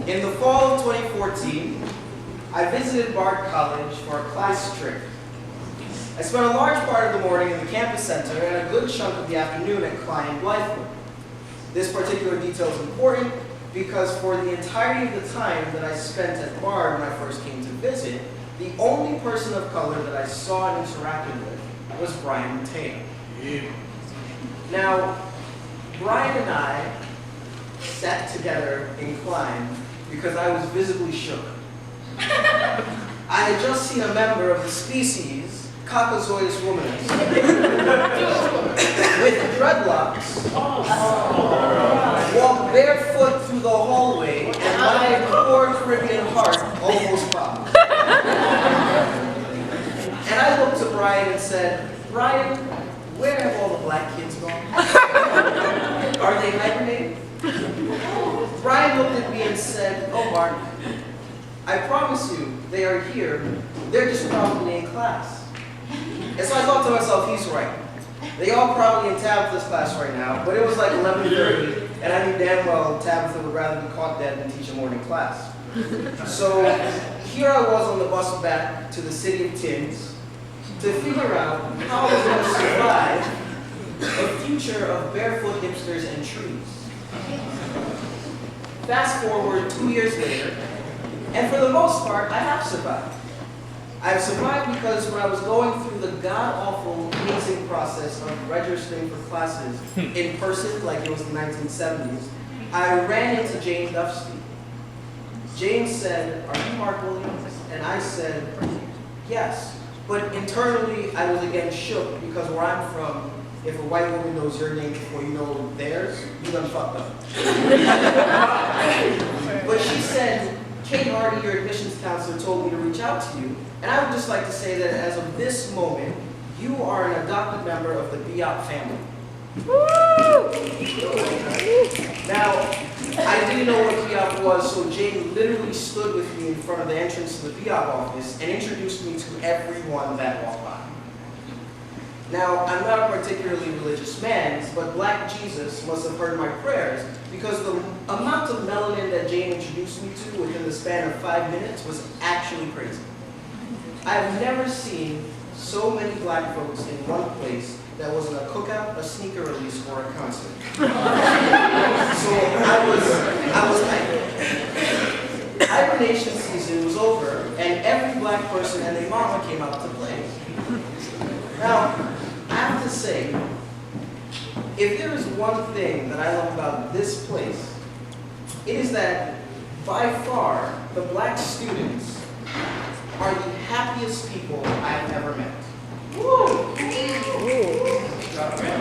In the fall of 2014, I visited Bard College for a class trip. I spent a large part of the morning in the campus center and a good chunk of the afternoon at Klein Blythewood. This particular detail is important because for the entirety of the time that I spent at Bard when I first came to visit, the only person of color that I saw and interacted with was Brian Mateo. Now, Brian and I sat together in Klein because I was visibly shook. I had just seen a member of the species, Caucasoidus womanus, with dreadlocks, walk barefoot through the hallway, and my poor Caribbean heart almost popped. And I looked to Brian and said, "Brian, where have all the black kids gone? Are they hibernating?" Brian looked at me and said, "Oh, Mark, I promise you, they are here. They're just probably in class." And so I thought to myself, he's right. They all probably in Tabitha's class right now, but it was like 11:30, and I knew damn well Tabitha would rather be caught dead than teach a morning class. So here I was on the bus back to the city of Tins to figure out how I was going to survive a future of barefoot hipsters and trees. Fast forward 2 years later, and for the most part, I have survived. I've survived because when I was going through the god-awful hazing process of registering for classes in person, like it was the 1970s, I ran into Jane Duffstein. Jane said, "Are you Mark Williams?" And I said, "Yes." But internally, I was again shook because where I'm from, if a white woman knows your name before you know theirs, you done fucked up. But she said, "Kate Hardy, your admissions counselor, told me to reach out to you. And I would just like to say that as of this moment, you are an adopted member of the Biop family." Now, I didn't know what Biop was, so Jane literally stood with me in front of the entrance to the Biop office and introduced me to everyone that walked by. Now, I'm not a particularly religious man, but Black Jesus must have heard my prayers because the amount of melanin that Jane introduced me to within the span of 5 minutes was actually crazy. I've never seen so many black folks in one place that wasn't a cookout, a sneaker release, or a concert. So I was like, hibernation season was over, and every black person and their mama came out to play. Now, I have to say, if there is one thing that I love about this place, it is that by far the black students are the happiest people I've ever met. Woo!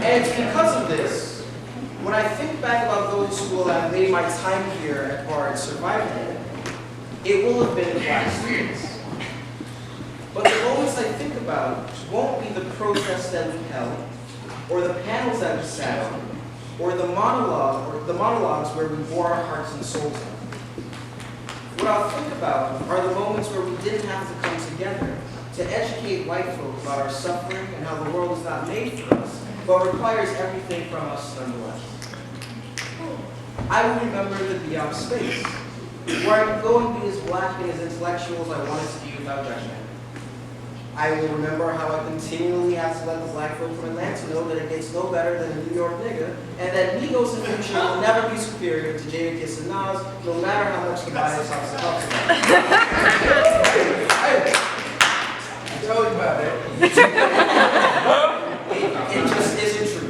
And it's because of this, when I think back about those who will have made my time here at Bard surviving, it will have been black students. But the moments I think about won't be the protests that we held, or the panels that we sat on, or the monologues where we wore our hearts and souls out. What I'll think about are the moments where we didn't have to come together to educate white folk about our suffering and how the world is not made for us, but requires everything from us nonetheless. I will remember the Biop space, where I could go and be as black and as intellectual as I wanted to be without judgment. I will remember how I continually have to let the black folk from Atlanta know that it gets no better than a New York nigga, and that Migos in future will never be superior to Jadakiss and Nas, no matter how much the bias talks about it. I told you about it. It just isn't true.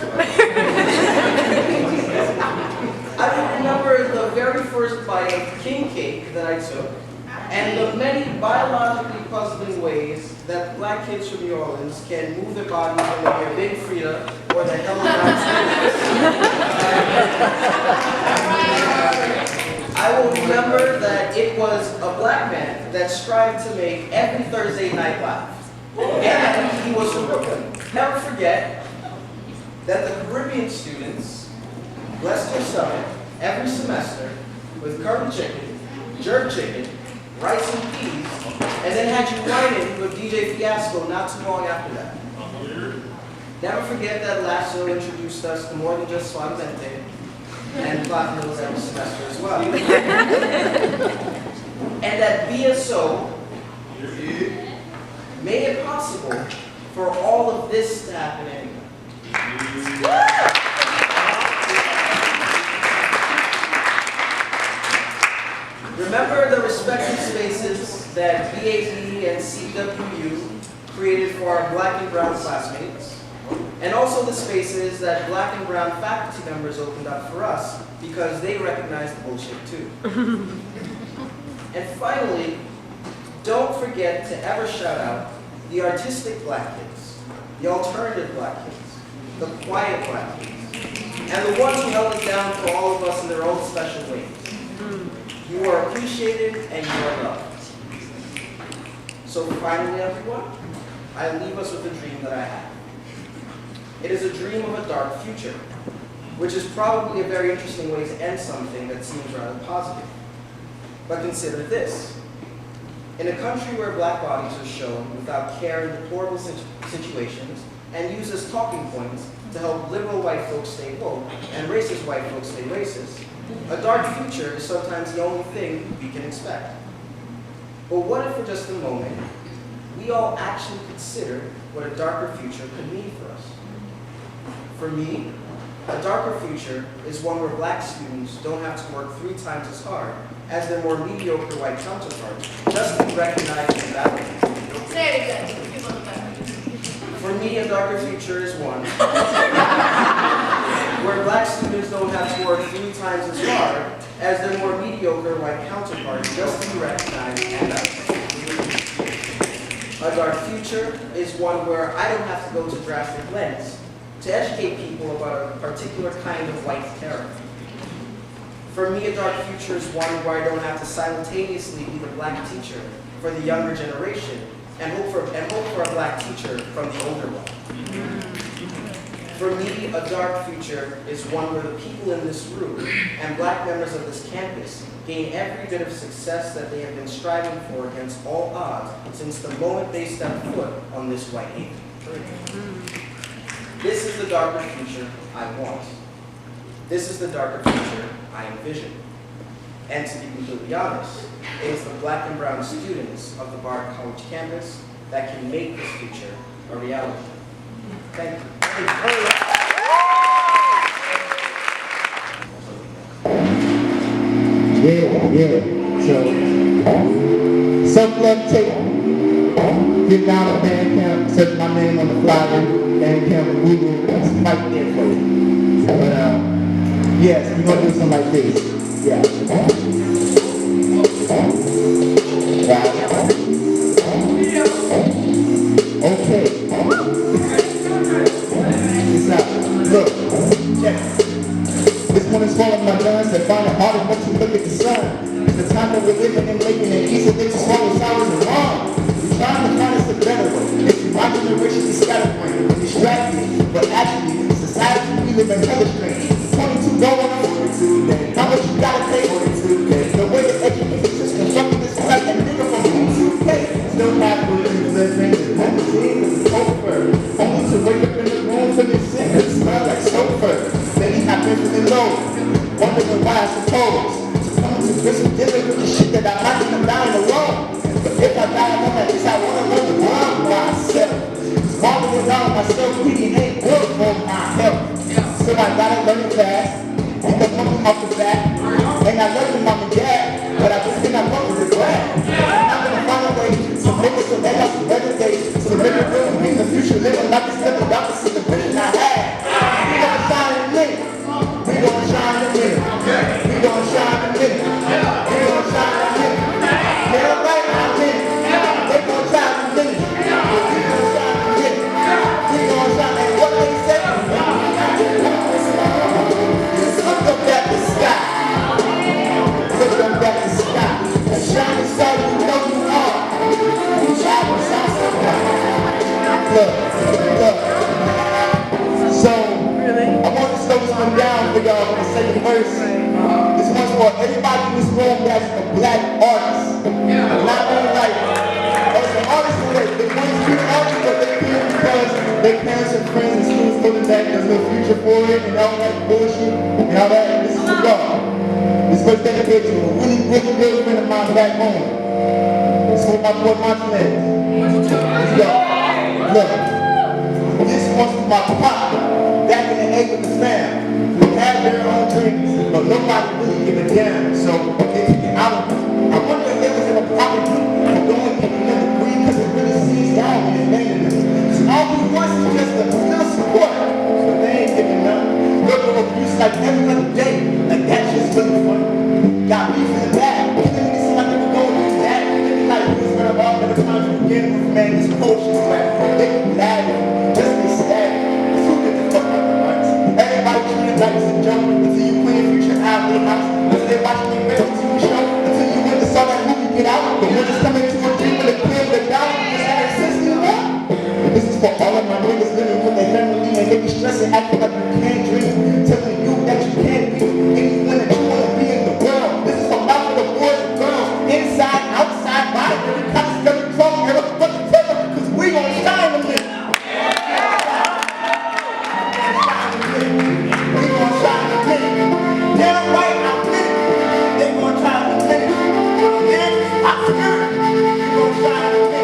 I will remember the very first bite of king cake that I took, and the many biologically puzzling ways that black kids from New Orleans can move their bodies when they hear Big Frida or the Hell I will remember that it was a black man that strived to make every Thursday night laugh. And he was from Brooklyn. Never forget that the Caribbean students blessed their stomach every semester with curry chicken, jerk chicken, rice and peas, and then had you whining with DJ Fiasco not too long after that. Never forget that Lasso introduced us to more than just suavemente. and platinums every semester as well. And that BSO made it possible for all of this to happen anyway. Remember the respective spaces that BAD and CWU created for our black and brown classmates, and also the spaces that black and brown faculty members opened up for us because they recognized the bullshit too. And finally, don't forget to ever shout out the artistic black kids, the alternative black kids, the quiet black kids, and the ones who held it down for all of us in their own special ways. You are appreciated and you are loved. So finally, everyone, I leave us with a dream that I have. It is a dream of a dark future, which is probably a very interesting way to end something that seems rather positive. But consider this. In a country where black bodies are shown without care in deplorable situations and used as talking points to help liberal white folks stay woke and racist white folks stay racist, a dark future is sometimes the only thing we can expect. But what if for just a moment, we all actually consider what a darker future could mean for us? For me, a darker future is one where black students don't have to work 3 times as hard as their more mediocre white counterparts just to be recognized and validated. Say it again. People in the back. For me, a darker future is one where black students don't have to work 3 times as hard as their more mediocre white counterparts just to be recognized and validated. A dark future is one where I don't have to go to drastic lengths to educate people about a particular kind of white terror. For me, a dark future is one where I don't have to simultaneously be the black teacher for the younger generation and hope for a black teacher from the older one. For me, a dark future is one where the people in this room and black members of this campus gain every bit of success that they have been striving for against all odds since the moment they stepped foot on this white earth. This is the darker future I want. This is the darker future I envision. And to be completely honest, it is the black and brown students of the Bard College campus that can make this future a reality. Thank you. Yeah. So, self-love tape. Get down to band camp, search my name on the flyer, band camp, Google, it's right there for you. But, yes, we're gonna do something like this. Yeah. Right. Okay. It's out. Look, check. This one is for all of my guns that find it harder once you look at the sun. It's the time that we're living in, making it easy to swallow sours and wrong. We're trying to find us a better way. It's my generation is scatterbrained, distracted, but actually, society we live in hella strange. 22 going on 42 days. How much you gotta pay 42 days? The way the education system fucking this like a nigga from YouTube pay. Still have to live in the magazine with the over. Only to wake up in the room for this shit that smell like sulfur. Lately I've been feeling low, wondering why I suppose. To come to grips with dealing with the shit that I might come down alone. But if I die alone, at least I wanna learn to run myself. Smarter around myself, reading ain't good for my health. So I gotta learn it fast, and the money off the bat. And I love you, mom and dad, but I just cannot fuck with the glad. I'm gonna find a way to make it so they have some better days. So make it real in the future, living like it's the opposite of the vision I had. We gonna shine in a minute. We gonna shine in a minute. We gonna shine in a minute. We gonna shine in a minute. Yeah, right now, minute. They gonna shine in a minute. We gonna shine in a minute. We gonna shine in what they say. Look up at the sky. Look up at the sky. And shine so you know you are. You shine so look. So, I want to slow this one down for y'all for the second verse. This one's for everybody in this room that's a black artist. Not only like, as an artist, they want to be artists, but they feel because their parents and friends and students put in that there's no future for it and all that bullshit and all that. This is the God. This was dedicated to a really, really good friend of mine back home. This was my boy Martinez. Let's go. Look, this one's for my pop back in the day with the fam who had their own dreams, but nobody really give a damn. So I wonder if there was an apology for going and getting a degree because it really seems down in his name. So all we want is just a little support, but they ain't giving none. Verbal abuse like every other day, like that's just really funny. Got beef in the back, even when it seems like they were going through that. They be like, who's gonna walk every time you begin with, man, this bullshit slap. They be laughing, just be sad. Who get the fuck out of the rights? Everybody treated like it's a joke until you play a future out their house. Until they watch me real TV show, until you went to saw that movie get out. But when it's coming to a dream with a clear the doubt, it's not existing now. This is for all of my niggas living with their family and they be stressing, acting like you can't dream, telling you that you can't be anyone that you want to be in the world. This is for out for the boys and girls, inside, outside, by every kind of every trouble, every fucking terror, because we gonna shine them in. We gonna shine them in. Damn right, I'm in it. They gonna try to finish. Then I spirit. We gonna shine them in.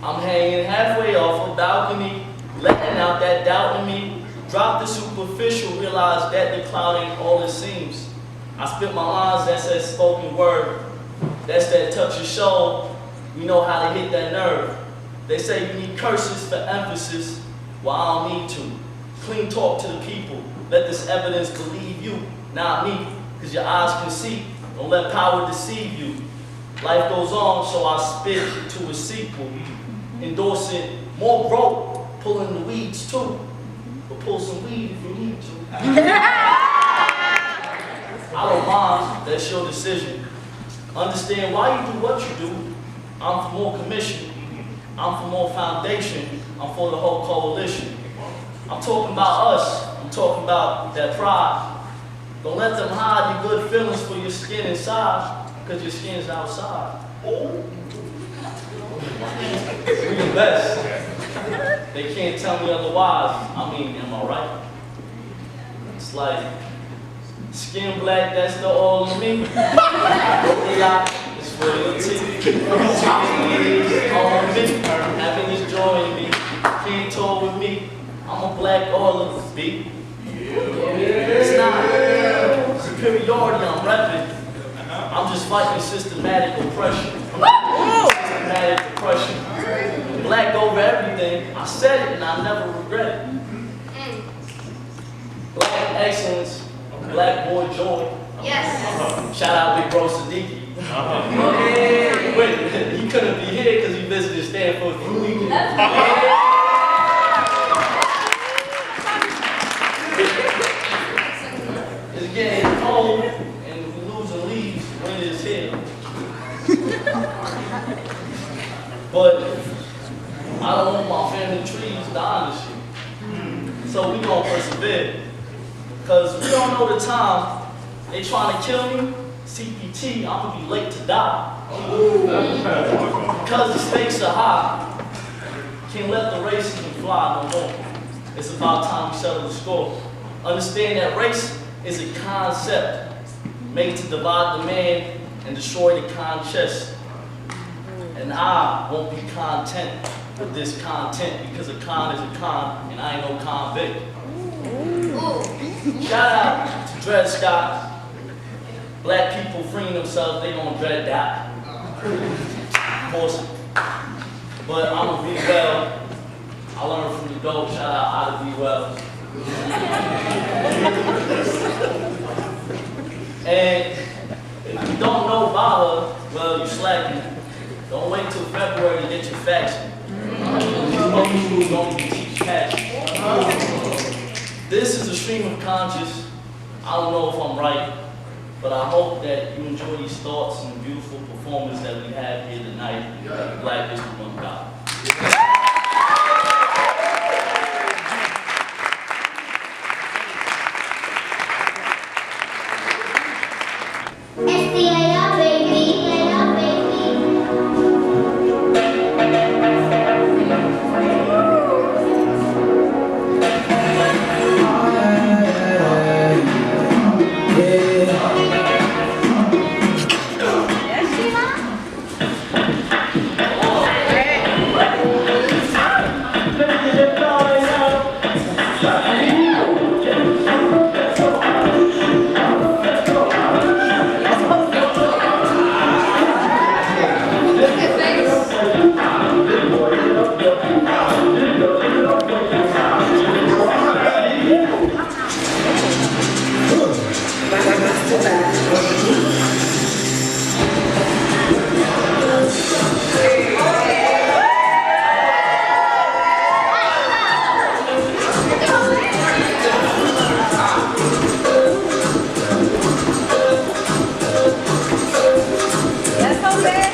I'm hanging halfway off a balcony, letting out that doubt in me. Drop the superficial, realize that the cloud ain't all it seems. I spit my lines, that's that spoken word. That's that touch of soul. We know how to hit that nerve. They say you need curses for emphasis. Well, I don't need to. Clean talk to the people. Let this evidence believe you, not me. Cause your eyes can see. Don't let power deceive you. Life goes on, so I spit to a sequel. Endorsing more broke, pulling the weeds too. But pull some weed if you need to. I don't mind, that's your decision. Understand why you do what you do. I'm for more commission. I'm for more foundation. I'm for the whole coalition. I'm talking about us. I'm talking about that pride. Don't let them hide your good feelings for your skin inside, because your skin's outside. We the best. They can't tell me otherwise. I mean, am I right? It's like skin black, that's the all of me. AI is for your teeth. On me, happiness, joy in me. Can't talk with me. I'm a black olive, B. It's not superiority I'm repping. I'm just fighting systematic oppression. Systematic oppression. Black over everything. I said it and I never regret it. Black excellence, black boy joy. Yes. Shout out Big Bro Siddiqui. Wait, he couldn't be here because he visited Stanford for a weekend. It's getting cold and we losing leaves. Winter is here. But I don't want my family trees dying this year. So we gonna persevere. Cause we don't know the time. They trying to kill me. CPT, I'm gonna be late to die. Because the stakes are high. Can't let the racism fly no more. It's about time we settle the score. Understand that race is a concept made to divide the man and destroy the conscience. And I won't be content with this content because a con is a con and I ain't no convict. Shout out to Dred Scott. Black people freeing themselves, they gonna dread that. Of course. But I'ma be well. I learned from the dope, shout out how to be well. And if you don't know about her, well, you slacking. Don't wait till February to get your facts. These public schools don't even teach passion. This is a stream of conscious. I don't know if I'm right, but I hope that you enjoy these thoughts and beautiful performance that we have here tonight at Black History Month Gala. Let's go, man.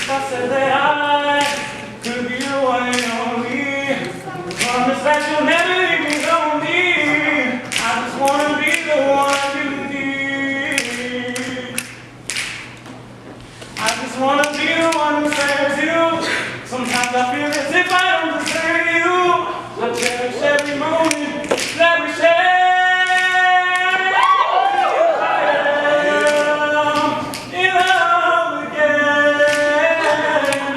I said that I could be the one and only. Promise that you'll never leave me lonely. I just wanna be the one you need. I just wanna be the one who saves you. Sometimes I feel as if I don't deserve you. I cherish every moment that we share. I am in love again.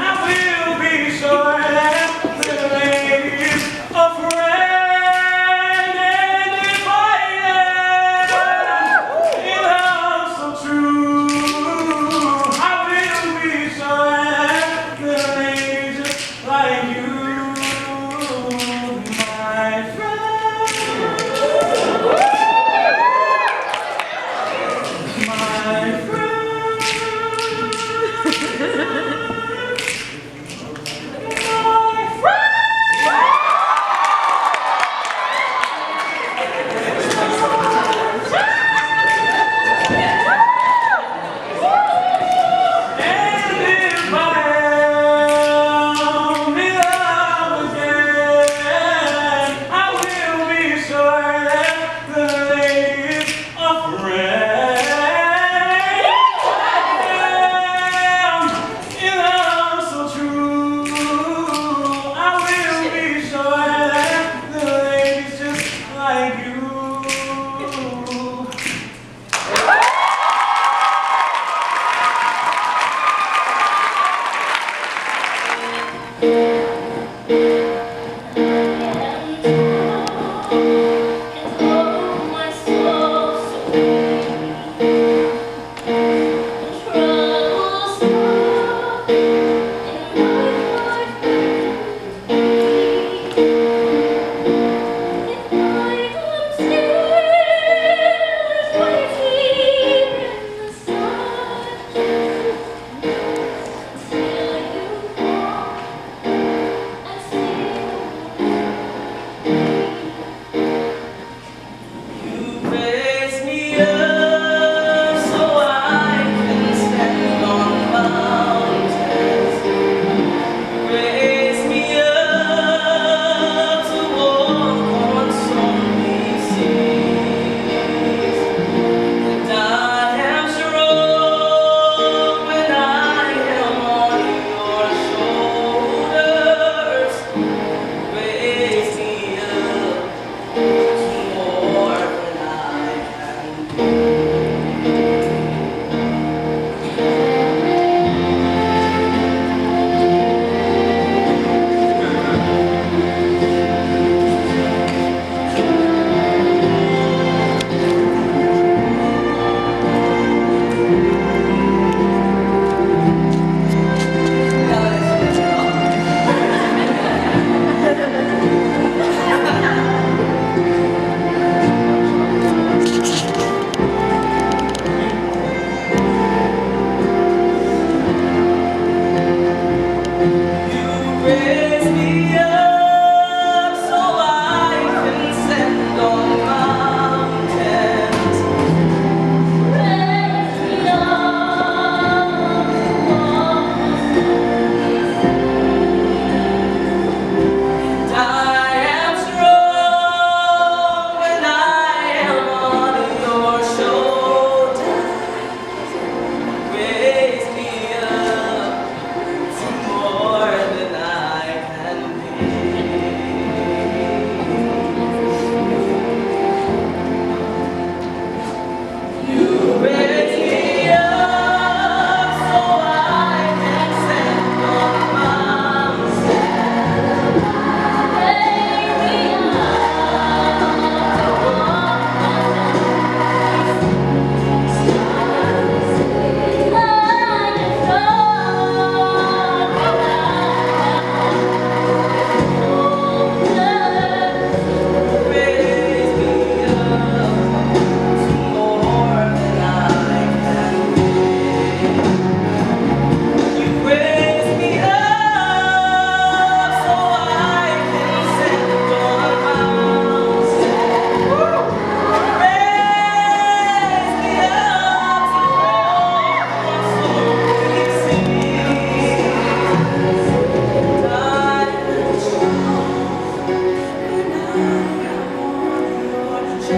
Raise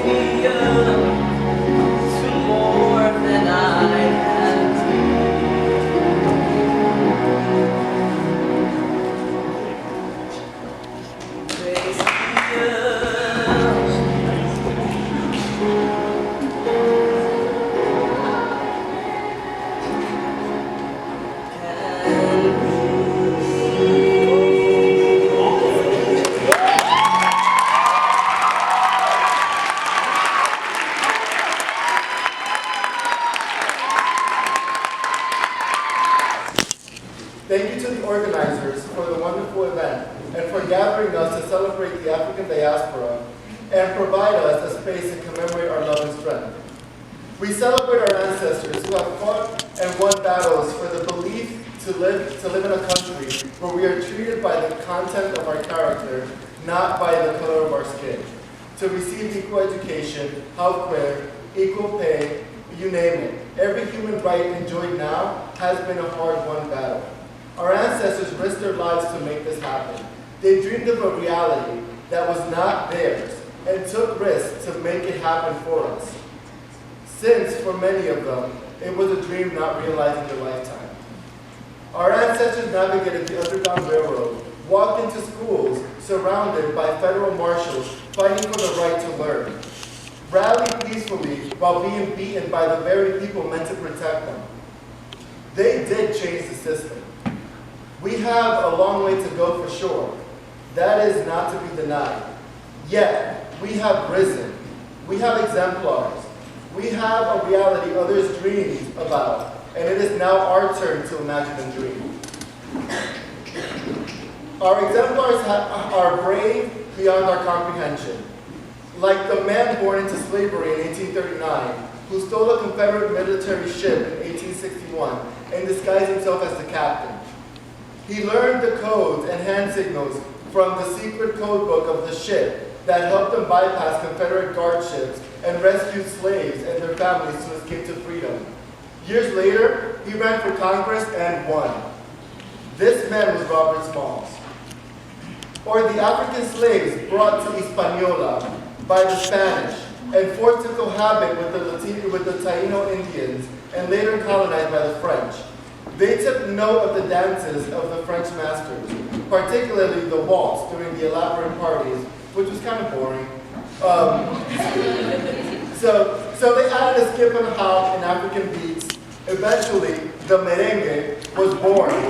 me up to more than I can do. Raise me Thank you to the organizers for the wonderful event and for gathering us to celebrate the African diaspora and provide us a space to commemorate our love and strength. We celebrate our ancestors who have fought and won battles for the belief to live in a country where we are treated by the content of our character, not by the color of our skin. To receive equal education, healthcare, equal pay, you name it. Every human right enjoyed now has been a hard-won battle. Our ancestors risked their lives to make this happen. They dreamed of a reality that was not theirs and took risks to make it happen for us. Since, for many of them, it was a dream not realized in their lifetime. Our ancestors navigated the Underground Railroad, walked into schools surrounded by federal marshals fighting for the right to learn, rallied peacefully while being beaten by the very people meant to protect them. They did change the system. We have a long way to go for sure. That is not to be denied. Yet, we have risen. We have exemplars. We have a reality others dreamed about, and it is now our turn to imagine and dream. Our exemplars are brave beyond our comprehension. Like the man born into slavery in 1839, who stole a Confederate military ship in 1861 and disguised himself as the captain. He learned the codes and hand signals from the secret code book of the ship that helped him bypass Confederate guard ships and rescued slaves and their families to escape to freedom. Years later, he ran for Congress and won. This man was Robert Smalls. Or the African slaves brought to Hispaniola by the Spanish and forced to cohabit with the Taino Indians and later colonized by the French. They took note of the dances of the French masters, particularly the waltz during the elaborate parties, which was kind of boring. So they added a skip and a hop in African beats. Eventually, the merengue was born. And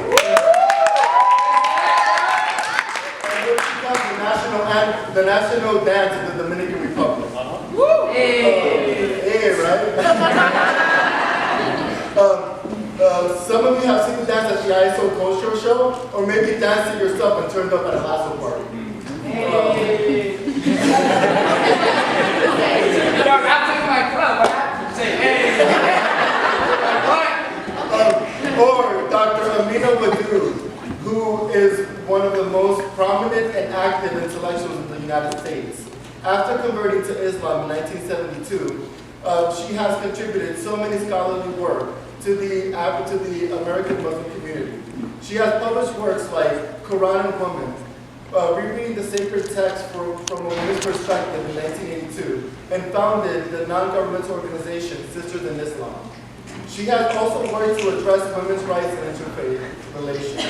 it becomes the national dance of the Dominican Republic. Right? Some of you have seen the dance at the ISO Culture Show, or maybe danced it yourself and turned up at a lasso party. Or Dr. Amina Wadud, who is one of the most prominent and active intellectuals in the United States. After converting to Islam in 1972, she has contributed so many scholarly work to the American Muslim community. She has published works like Quran and Women, rereading the sacred text from a woman's perspective in 1982, and founded the non-governmental organization Sisters in Islam. She has also worked to address women's rights and interfaith relations.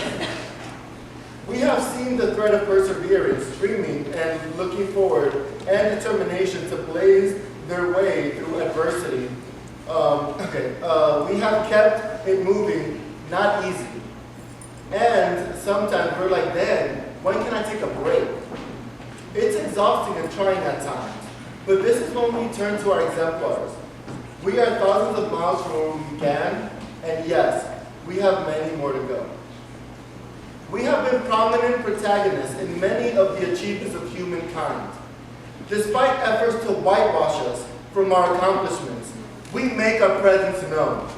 We have seen the thread of perseverance, dreaming and looking forward, and determination to blaze their way through adversity. We have kept it moving, not easy. And sometimes we're like, man, when can I take a break? It's exhausting and trying at times. But this is when we turn to our exemplars. We are thousands of miles from where we began, and yes, we have many more to go. We have been prominent protagonists in many of the achievements of humankind. Despite efforts to whitewash us from our accomplishments, we make our presence known.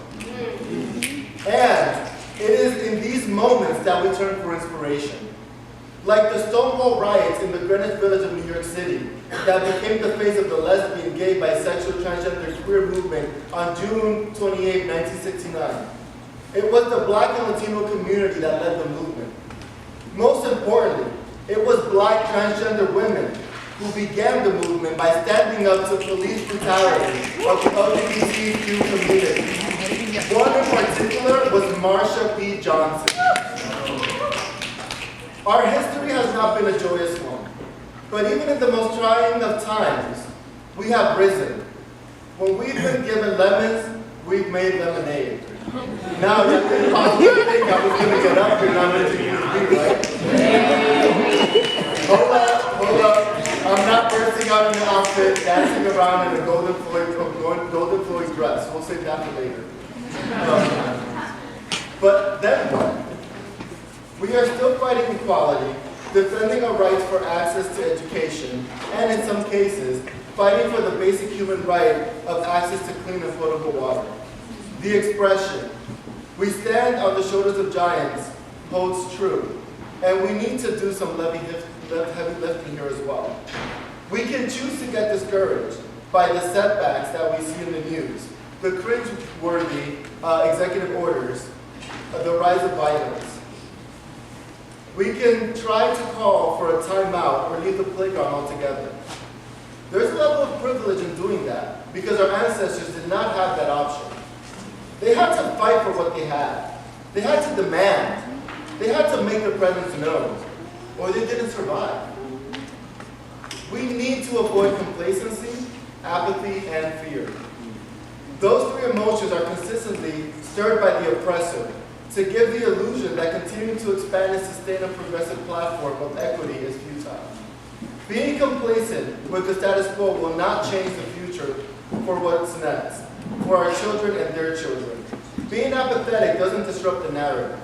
And it is in these moments that we turn for inspiration. Like the Stonewall riots in the Greenwich Village of New York City that became the face of the lesbian, gay, bisexual, transgender, queer movement on June 28, 1969. It was the Black and Latino community that led the movement. Most importantly, It was Black transgender women who began the movement by standing up to police brutality of the LGBTQ community. One in particular was Marsha P. Johnson. Our history has not been a joyous one, but even in the most trying of times, we have risen. When we've been given lemons, we've made lemonade. Now you can possibly think I was going to get up here and I'm going to be right? Hold up. I'm not bursting out in an outfit, dancing around in a golden Floyd dress. We'll save that for later. But then what? We are still fighting equality, defending our rights for access to education, and in some cases, fighting for the basic human right of access to clean and potable water. The expression, "We stand on the shoulders of giants," holds true, and we need to do some heavy lifting here as well. We can choose to get discouraged by the setbacks that we see in the news, the cringe-worthy executive orders, the rise of violence. We can try to call for a timeout or leave the playground altogether. There's a level of privilege in doing that because our ancestors did not have that option. They had to fight for what they had. They had to demand. They had to make their presence known, or they didn't survive. We need to avoid complacency, apathy, and fear. Those three emotions are consistently stirred by the oppressor to give the illusion that continuing to expand and sustain a progressive platform of equity is futile. Being complacent with the status quo will not change the future for what's next, for our children and their children. Being apathetic doesn't disrupt the narrative.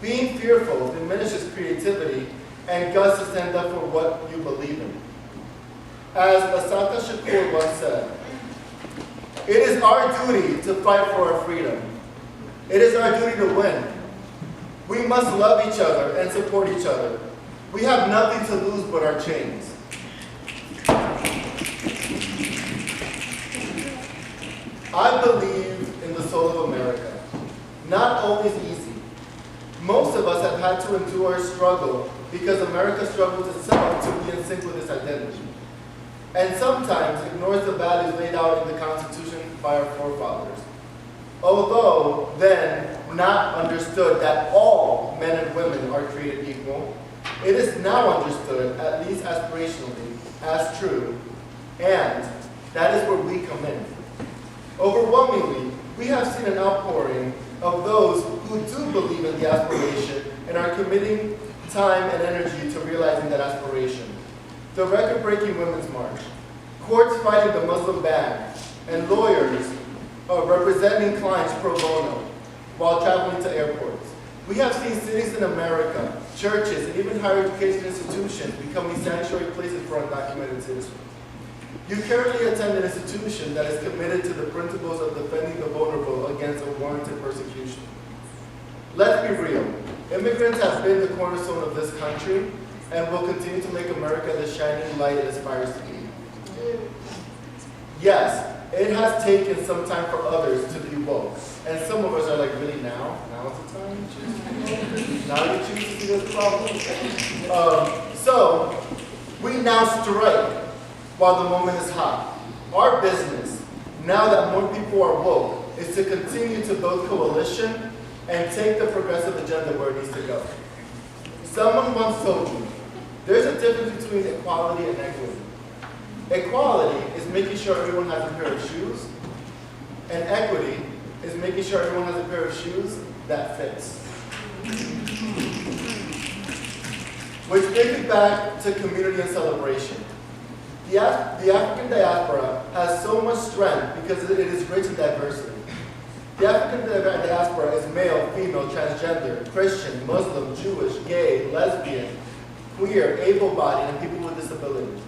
Being fearful diminishes creativity and guts to stand up for what you believe in. As Asaka Shakur once said, "It is our duty to fight for our freedom. It is our duty to win. We must love each other and support each other. We have nothing to lose but our chains." I believe in the soul of America. Not always easy. Most of us have had to endure struggle because America struggles itself to be in sync with its identity, and sometimes ignores the values laid out in the Constitution by our forefathers. Although then not understood that all men and women are created equal, it is now understood, at least aspirationally, as true, and that is where we come in. Overwhelmingly, we have seen an outpouring of those who do believe in the aspiration and are committing time and energy to realizing that aspiration. The record-breaking Women's March, courts fighting the Muslim ban, and lawyers representing clients pro bono while traveling to airports. We have seen cities in America, churches, and even higher education institutions becoming sanctuary places for undocumented citizens. You currently attend an institution that is committed to the principles of defending the vulnerable against unwarranted persecution. Let's be real. Immigrants have been the cornerstone of this country and will continue to make America the shining light it aspires to be. Yes, it has taken some time for others to be woke. And some of us are like, really now? Now's the time? Now you choose to see this problem? So, we now strike while the moment is hot. Our business, now that more people are woke, is to continue to build coalition and take the progressive agenda where it needs to go. Someone once told me, there's a difference between equality and equity. Equality is making sure everyone has a pair of shoes, and equity is making sure everyone has a pair of shoes that fits. Which brings me back to community and celebration. The African diaspora has so much strength because it is rich in diversity. The African diaspora is male, female, transgender, Christian, Muslim, Jewish, gay, lesbian, queer, able-bodied, and people with disabilities.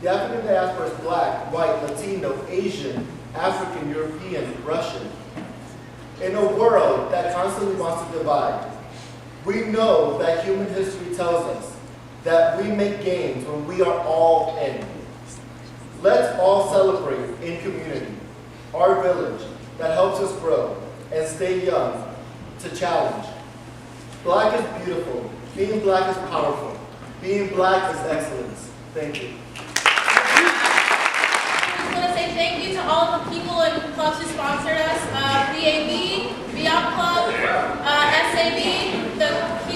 The African diaspora is Black, white, Latino, Asian, African, European, Russian. In a world that constantly wants to divide, we know that human history tells us that we make gains when we are all in. Let's all celebrate in community, our village that helps us grow and stay young, to challenge. Black is beautiful. Being Black is powerful. Being black is excellence. Thank you. I just want to say thank you to all of the people and clubs who sponsored us, BAB, BOP Club, SAB, the